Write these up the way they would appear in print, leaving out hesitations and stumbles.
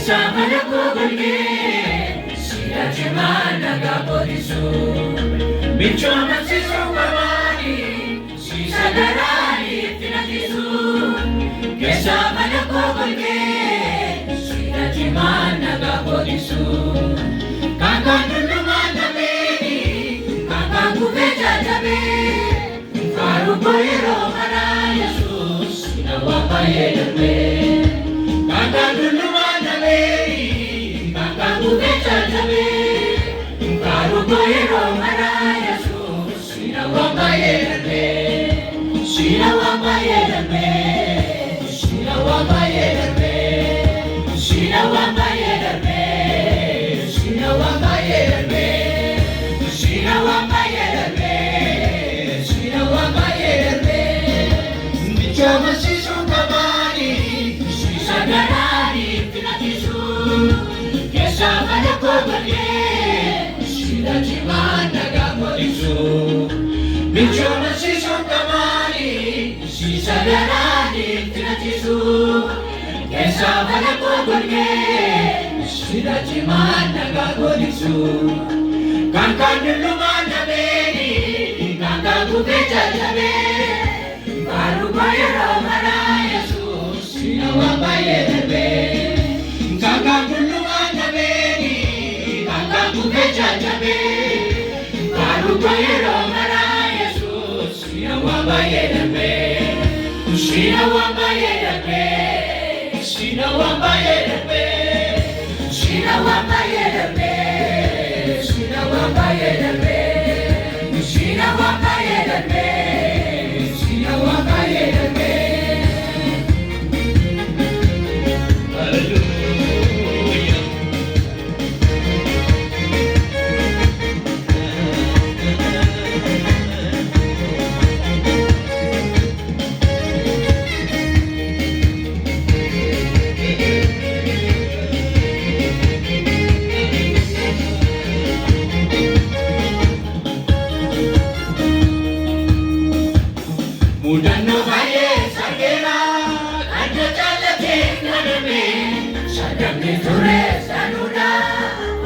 Samalakogulge, Sirajimana Gaborisu, Bichoma Sisomani, Sisadarani Tinatisu, Samalakogulge, Sirajimana Gaborisu, Kakandulumana Beni, Kakakubeja Jabe, Karukoiro Marayasus, Nawapayelme, Kakandulumana Beni, Kakakubeja Jabe, Karukoiro Marayasus, Nawapayelme, Nawapayelme, Nawapayelme, Nawapayelme, Nawapayelme, Nawapayelme, Nawapayelme, Bichoma Sisumamani, Sisadarani Tinatisu, Samalakogulge, Sirajimana Gaborisu, Bichoma Sisumamani, Sisadarani Tinatisu, Samalakogulge, Sirajimana Gaborisu, Kakandulumana Beni, Kakakubeja Jabe, Karukoiro Marayasus, Nawapayelme, Kakandulumana Beni, Kakakubeja Jabe, Karukoiro Marayasus, Nawapayelme, Nawapayelme, Nawapayelme, Nawapayelme, Nawapayelme, Nawapayelme, Nawapayelme. Hallelujah. Mudano baye sagera, kanja chalake kaname, sadamni ture sanuda,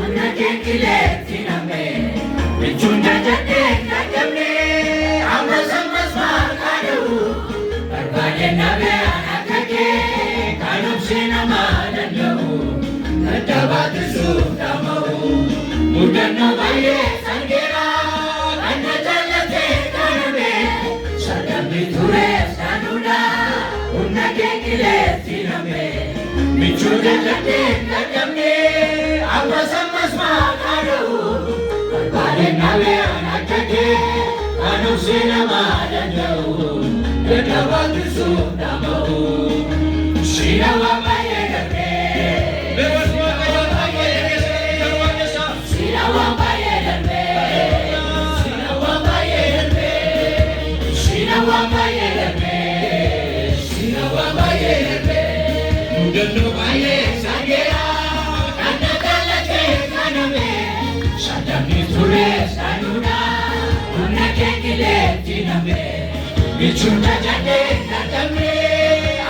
unna kekile tiname, bichunda jate kajamne, amas makadu, barbade nabe anakake, kanum sinama dandahu, katabat sudamahu. Mudano baye sagera, kanja chalake kaname, sadamni ture sanuda, unna kekile tiname, bichunda jate kajamne, amas makadu, barbade nabe anakake, kanum sinama dandahu, katabat sudamahu. Nawapayelme, Nawapayelme, Nawapayelme, Nawapayelme, Nawapayelme. Mudano baye sagera, kanja chalake kaname, sadamni ture sanuda, unna kekile tiname, bichunda jate kajamne,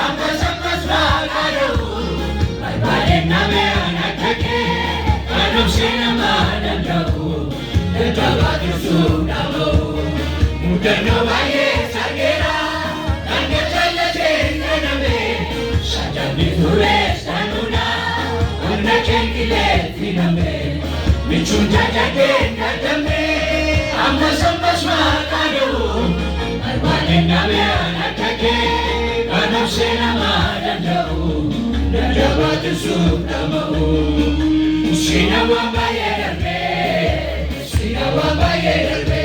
amas makadu, barbade nabe anakake, kanum sinama dandahu, katabat sudamahu. Mudano baye sagera, kanja chalake kaname, sadamni ture sanuda, unna kekile tiname, bichunda jate kajamne, amas makadu, barbade nabe anakake, kanum sinama dandahu, katabat sudamahu. Nawapayelme, Nawapayelme,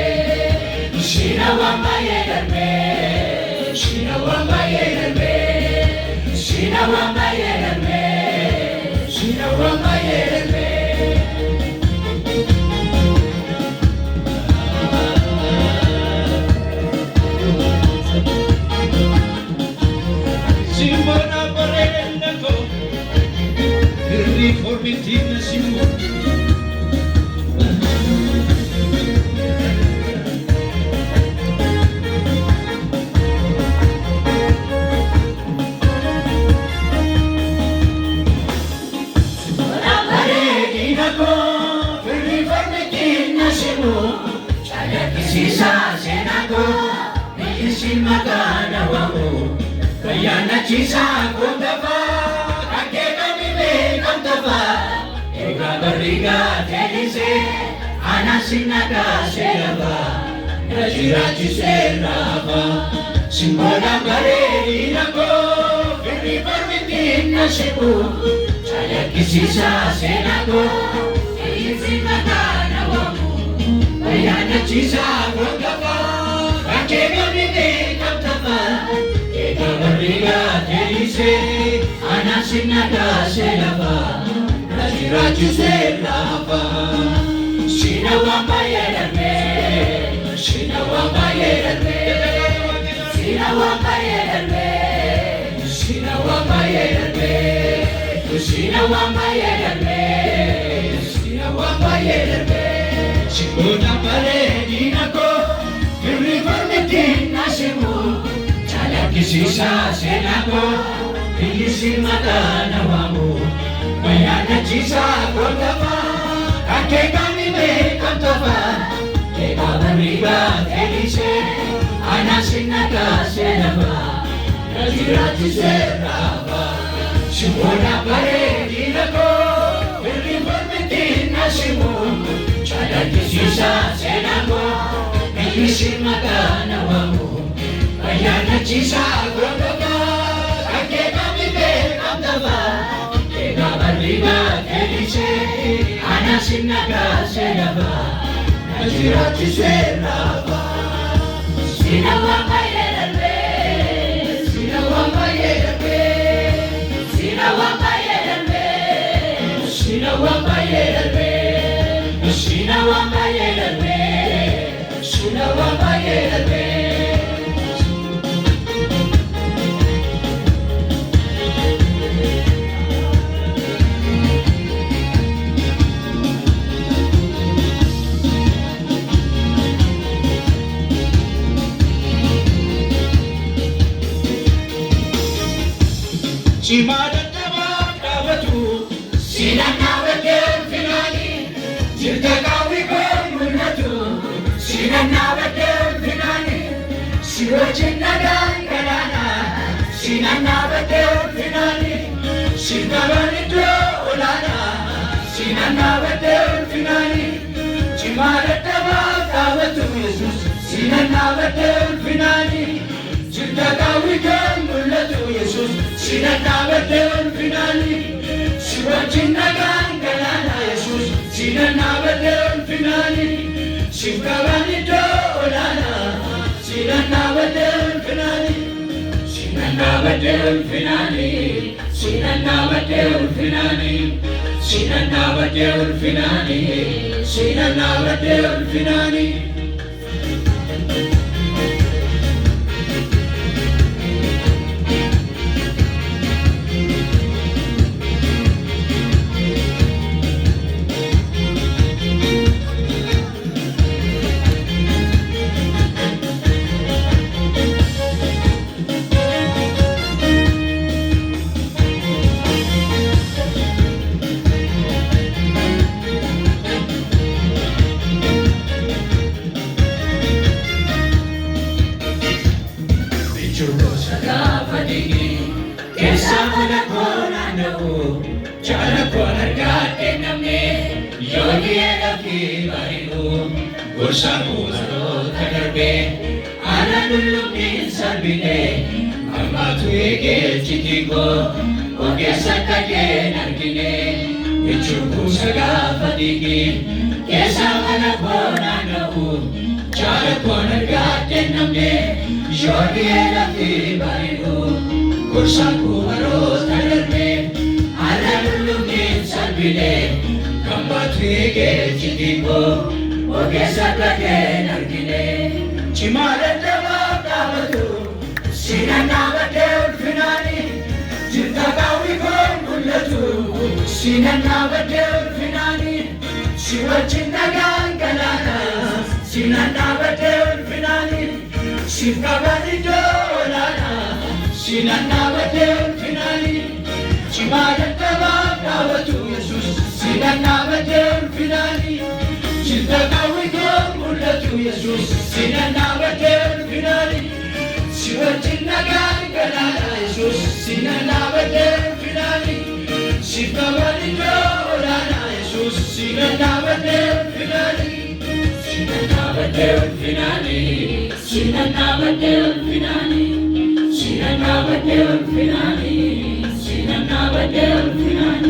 Nawapayelme, Nawapayelme, Nawapayelme, Nawapayelme. Simona Barrenako, Riformitina Simona. nasimu calaqqisiisa seenaa koo biyyisiin maqaana waamu bayyaanachiisa kootafaa kakkeekami beekamtafaa egaa barriigaa teelisee anasina kaasee Rajiraachisee laafaa simboona bareedina koo firri barmitiin nasibu calaqqisiisa seenaa koo biyyisiin maqaana waamu bayyaanachiisa kootafaa kakkeekami beekamtafaa egaa barriigaa teelisee anasina kaasee lafaa Rajiraachisee laafaa Shina wamba yerbe, Shina wamba yerbe, Shina wamba yerbe, Shina wamba yerbe, Shina wamba yerbe, Shina wamba yerbe. Shikona pale dinako, firri barmitiin nasimu, calaqqisiisa seenaa koo biyyisiin maqaana waamu bayyaanachiisa kootafaa kakkeekami beekamtafaa egaa barriigaa teelisee anasina kaasee lafaa Rajiraachisee laafaa simboona bareedina koo firri barmitiin nasimu calaqqisiisa seenaa koo biyyisiin maqaana waamu bayyaanachiisa kootafaa kakkeekami beekamtafaa egaa barriigaa teelisee anasina kaasee lafaa Rajiraachisee laafaa Shina wamba yerbe, Shina wamba yerbe, Shina wamba yerbe, Shina wamba yerbe, Shina wamba yerbe, Shina wamba yerbe. Cimaadha dhabaaf dhaabatu siinaan dhaabatee ulfinaani jirta qaawwi koo mul'atu siinaan dhaabatee ulfinaani si wajjin nagaan galaana siinaan dhaabatee ulfinaani si qaban iddoo olaanaa siinaan dhaabatee ulfinaani cimaadha dhabaaf dhaabatu Yesuus siinaan dhaabatee ulfinaani jirta qaawwi koo mul'atu Yesuus siinaan dhaabatee ulfinaani si wajjin nagaan galaana Yesuus siinaan dhaabatee ulfinaani si qaban iddoo olaanaa siinaan dhaabatee ulfinaani siinaan dhaabatee ulfinaani siinaan dhaabatee ulfinaani siinaan dhaabatee ulfinaani siinaan dhaabatee ulfinaani. Gorsamu zaroota darbee aannan lullubbiin sarbine ammaatu eegeechiti koo ogeessa akka keen argine jechuun kuusa gaafa dhiigi keessa mana koo naanna'u jaala koon argaa kennamne yoo dhi'ee lafti bareedu gorsamu zaroota darbee aannan lullubbiin sarbine ammaatu eegeechiti koo ogeessa akka keen argine cimaadha dhabaaf dhaabatu siinaan dhaabatee ulfinaani jirta qaawwi koo mul'atu siinaan dhaabatee ulfinaani si wajjin nagaan galaana siinaan dhaabatee ulfinaani siif qaban iddoo olaanaa siinaan dhaabatee ulfinaani cimaadha dhabaaf dhaabatu Yesuus siinaan dhaabatee ulfinaani jirta qaawwi koo ኢየሱስ ሲነና በደል ፊናሊ ሲወርጅና ጋር ገናና ኢየሱስ ሲነና በደል ፊናሊ ሲፈወልጆ ላና ኢየሱስ ሲነና በደል ፊናሊ ሲነና በደል ፊናሊ ሲነና በደል ፊናሊ ሲነና በደል ፊናሊ ሲነና በደል ፊናሊ